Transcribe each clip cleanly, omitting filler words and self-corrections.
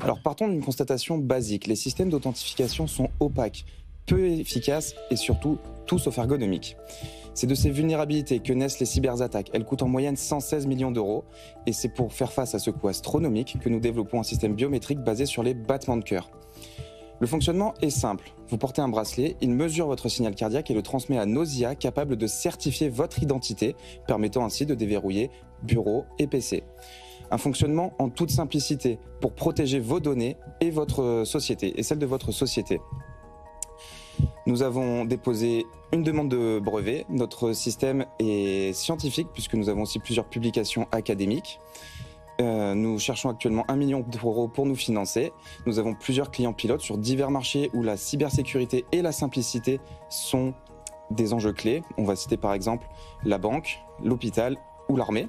Alors partons d'une constatation basique, les systèmes d'authentification sont opaques, peu efficaces et surtout tout sauf ergonomiques. C'est de ces vulnérabilités que naissent les cyberattaques. Elles coûtent en moyenne 116 millions d'euros et c'est pour faire face à ce coût astronomique que nous développons un système biométrique basé sur les battements de cœur. Le fonctionnement est simple. Vous portez un bracelet, il mesure votre signal cardiaque et le transmet à nos IA capables de certifier votre identité, permettant ainsi de déverrouiller bureau et PC. Un fonctionnement en toute simplicité pour protéger vos données et votre société, et celle de votre société. Nous avons déposé une demande de brevet. Notre système est scientifique puisque nous avons aussi plusieurs publications académiques. Nous cherchons actuellement 1 million d'euros pour nous financer. Nous avons plusieurs clients pilotes sur divers marchés où la cybersécurité et la simplicité sont des enjeux clés. On va citer par exemple la banque, l'hôpital ou l'armée.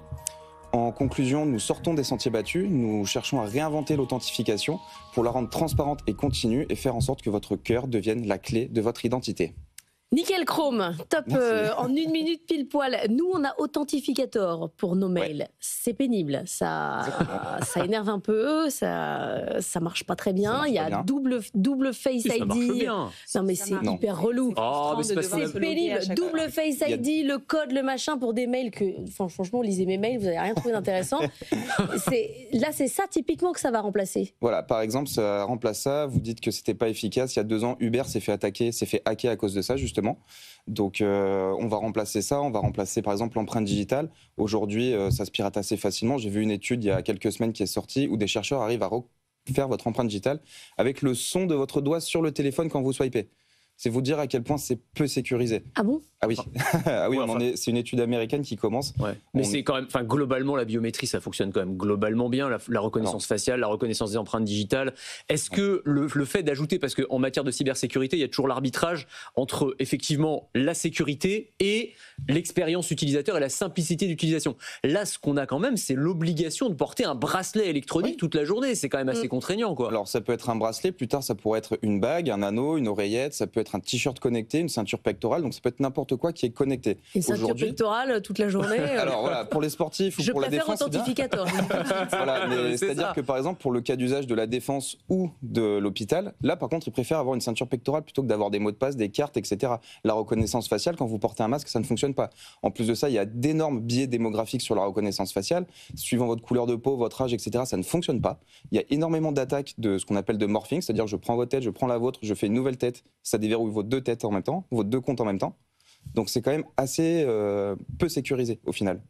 En conclusion, nous sortons des sentiers battus, nous cherchons à réinventer l'authentification pour la rendre transparente et continue et faire en sorte que votre cœur devienne la clé de votre identité. Nickel Chrome, top, en 1 minute pile poil. Nous, on a Authentificator pour nos mails. Ouais. C'est pénible, ça énerve un peu, ça marche pas très bien. Il y a double Face ID. Ça marche bien. Non mais c'est hyper relou. Oh, mais c'est pénible. Double Face ID, le code, le machin pour des mails que, franchement, lisez mes mails, vous n'allez rien trouvé d'intéressant. Là, c'est ça typiquement que ça va remplacer. Voilà, par exemple, ça remplace ça. Vous dites que c'était pas efficace. Il y a 2 ans, Uber s'est fait attaquer, s'est fait hacker à cause de ça, justement. Donc on va remplacer ça, on va remplacer par exemple l'empreinte digitale. Aujourd'hui, ça se pirate assez facilement. J'ai vu une étude il y a quelques semaines qui est sortie où des chercheurs arrivent à refaire votre empreinte digitale avec le son de votre doigt sur le téléphone quand vous swipez. C'est vous dire à quel point c'est peu sécurisé. Ah bon ? Ah oui, ah oui, c'est une étude américaine qui commence. Ouais. Mais c'est quand même, globalement, la biométrie, ça fonctionne quand même globalement bien. La reconnaissance faciale, la reconnaissance des empreintes digitales. Est-ce que le fait d'ajouter, parce qu'en matière de cybersécurité, il y a toujours l'arbitrage entre effectivement la sécurité et l'expérience utilisateur et la simplicité d'utilisation. Là, ce qu'on a quand même, c'est l'obligation de porter un bracelet électronique toute la journée. C'est quand même assez contraignant, quoi. Alors, ça peut être un bracelet. Plus tard, ça pourrait être une bague, un anneau, une oreillette. Ça peut être un t-shirt connecté, une ceinture pectorale. Donc, ça peut être n'importe quoi qui est connecté. Une ceinture pectorale toute la journée. Alors voilà, pour les sportifs ou pour la défense. Je préfère Authentificator. Voilà, mais c'est-à-dire que par exemple pour le cas d'usage de la défense ou de l'hôpital, là par contre ils préfèrent avoir une ceinture pectorale plutôt que d'avoir des mots de passe, des cartes, etc. La reconnaissance faciale, quand vous portez un masque, ça ne fonctionne pas. En plus de ça, il y a d'énormes biais démographiques sur la reconnaissance faciale. Suivant votre couleur de peau, votre âge, etc., ça ne fonctionne pas. Il y a énormément d'attaques de ce qu'on appelle de morphing, c'est-à-dire je prends votre tête, je prends la vôtre, je fais une nouvelle tête, ça déverrouille vos 2 têtes en même temps, vos 2 comptes en même temps. Donc c'est quand même assez peu sécurisé au final.